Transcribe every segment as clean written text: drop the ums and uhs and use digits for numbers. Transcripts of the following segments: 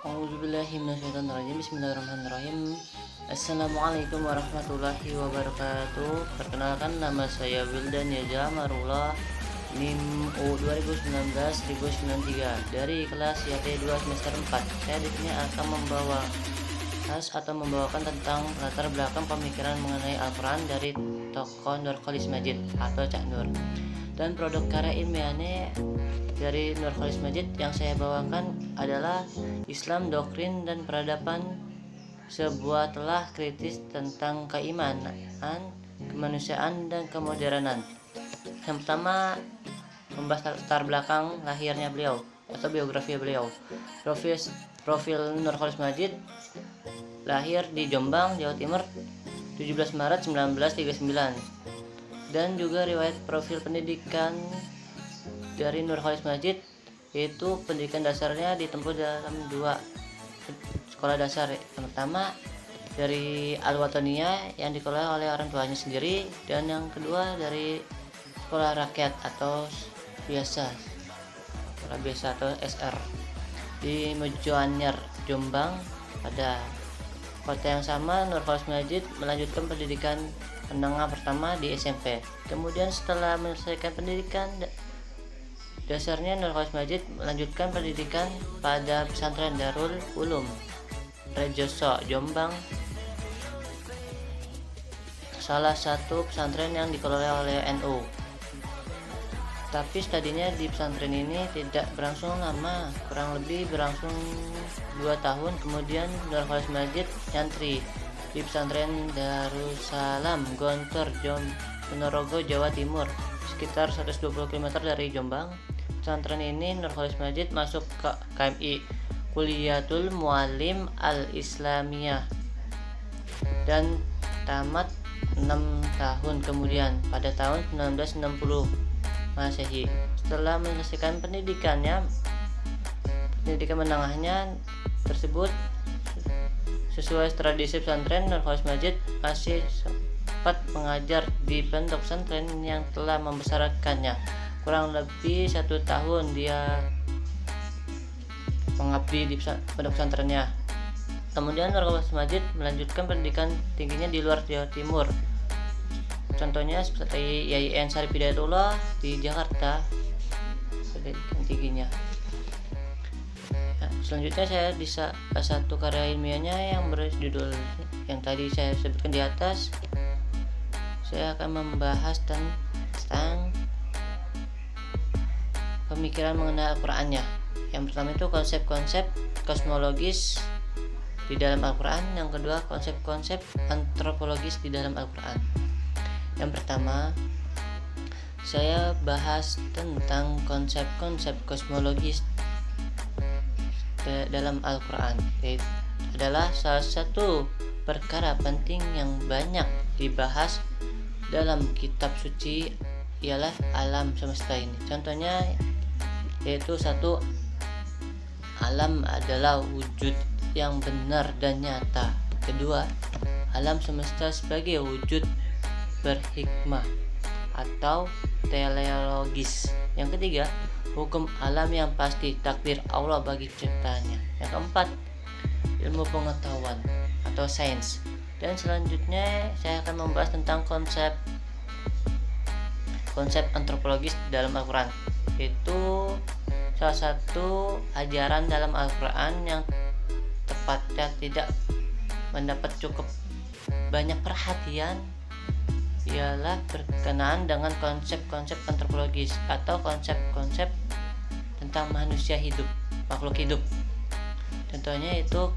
A'udzubillahiminasyaitonirrajim. Bismillahirrahmanirrahim. Assalamualaikum warahmatullahi wabarakatuh. Perkenalkan, nama saya Wildan Yaja Marullah, NIM U 2019-1093 dari kelas YT 2 semester 4. Saya di sini akan membawakan tentang latar belakang pemikiran mengenai Al-Quran dari tokoh Nurcholish Madjid atau Cak Nur, dan produk karya ilmiahnya dari Nurcholish Madjid yang saya bawakan adalah Islam, Doktrin dan Peradaban, sebuah telah kritis tentang keimanan, kemanusiaan dan kemodernan. Yang pertama, membahas latar belakang lahirnya beliau atau biografi beliau. Profil Nurcholish Madjid: lahir di Jombang, Jawa Timur 17 Maret 1939. Dan juga riwayat profil pendidikan dari Nurcholish Madjid, yaitu pendidikan dasarnya ditempuh dalam 2 sekolah dasar. Yang pertama dari Al-Wataniyah yang dikelola oleh orang tuanya sendiri, dan yang kedua dari sekolah rakyat atau sekolah biasa atau SR di Mojoanyar, Jombang. Pada kota yang sama, Nurcholish Madjid melanjutkan pendidikan menengah pertama di SMP. Kemudian setelah menyelesaikan pendidikan dasarnya, Nurcholish Madjid melanjutkan pendidikan pada pesantren Darul Ulum Rejoso, Jombang, salah satu pesantren yang dikelola oleh NU. Tapi studinya di pesantren ini tidak berlangsung lama, kurang lebih berlangsung 2 tahun. Kemudian Nurcholish Madjid nyantri di pesantren Darussalam Gontor, Ponorogo, Jawa Timur, sekitar 120 km dari Jombang. Pesantren ini Nurcholish Madjid masuk ke KMI, Kuliyatul Muallim Al-Islamiyah, dan tamat 6 tahun kemudian pada tahun 1960 Masehi. Setelah menyelesaikan pendidikan menengahnya tersebut sesuai tradisi pesantren, Nurcholish Madjid masih sempat mengajar di pondok pesantren yang telah membesarkannya. Kurang lebih 1 tahun dia mengabdi di pondok pesantrennya. Kemudian Nurcholish Madjid melanjutkan pendidikan tingginya di luar Jawa Timur. Contohnya seperti YIN Syarif Hidayatullah di Jakarta, pendidikan tingginya. Selanjutnya saya bisa satu karya ilmiahnya yang berjudul yang tadi saya sebutkan di atas. Saya akan membahas tentang pemikiran mengenai Al-Qur'annya. Yang pertama itu konsep-konsep kosmologis di dalam Al-Qur'an. Yang kedua, konsep-konsep antropologis di dalam Al-Qur'an. Yang pertama, saya bahas tentang konsep-konsep kosmologis dalam Al-Qur'an. Itu adalah salah satu perkara penting yang banyak dibahas dalam kitab suci, ialah alam semesta ini. Contohnya yaitu 1. Alam adalah wujud yang benar dan nyata. Kedua, alam semesta sebagai wujud berhikmah atau teleologis. Yang ketiga, hukum alam yang pasti, takdir Allah bagi ciptanya. Yang keempat, ilmu pengetahuan atau sains. Dan selanjutnya saya akan membahas tentang konsep antropologis dalam Al-Quran. Itu salah satu ajaran dalam Al-Quran yang tepatnya tidak mendapat cukup banyak perhatian, ialah berkenaan dengan konsep-konsep antropologis atau konsep-konsep tentang manusia hidup, makhluk hidup. Contohnya itu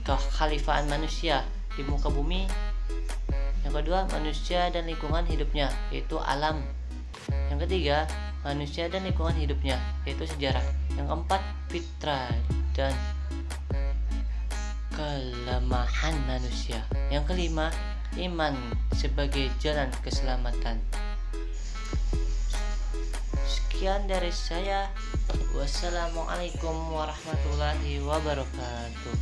kekhalifahan manusia di muka bumi. Yang kedua, manusia dan lingkungan hidupnya, yaitu alam. Yang ketiga, manusia dan lingkungan hidupnya, yaitu sejarah. Yang keempat, fitrah dan kelemahan manusia. Yang kelima, iman sebagai jalan keselamatan. Sekian dari saya. Wassalamualaikum warahmatullahi wabarakatuh.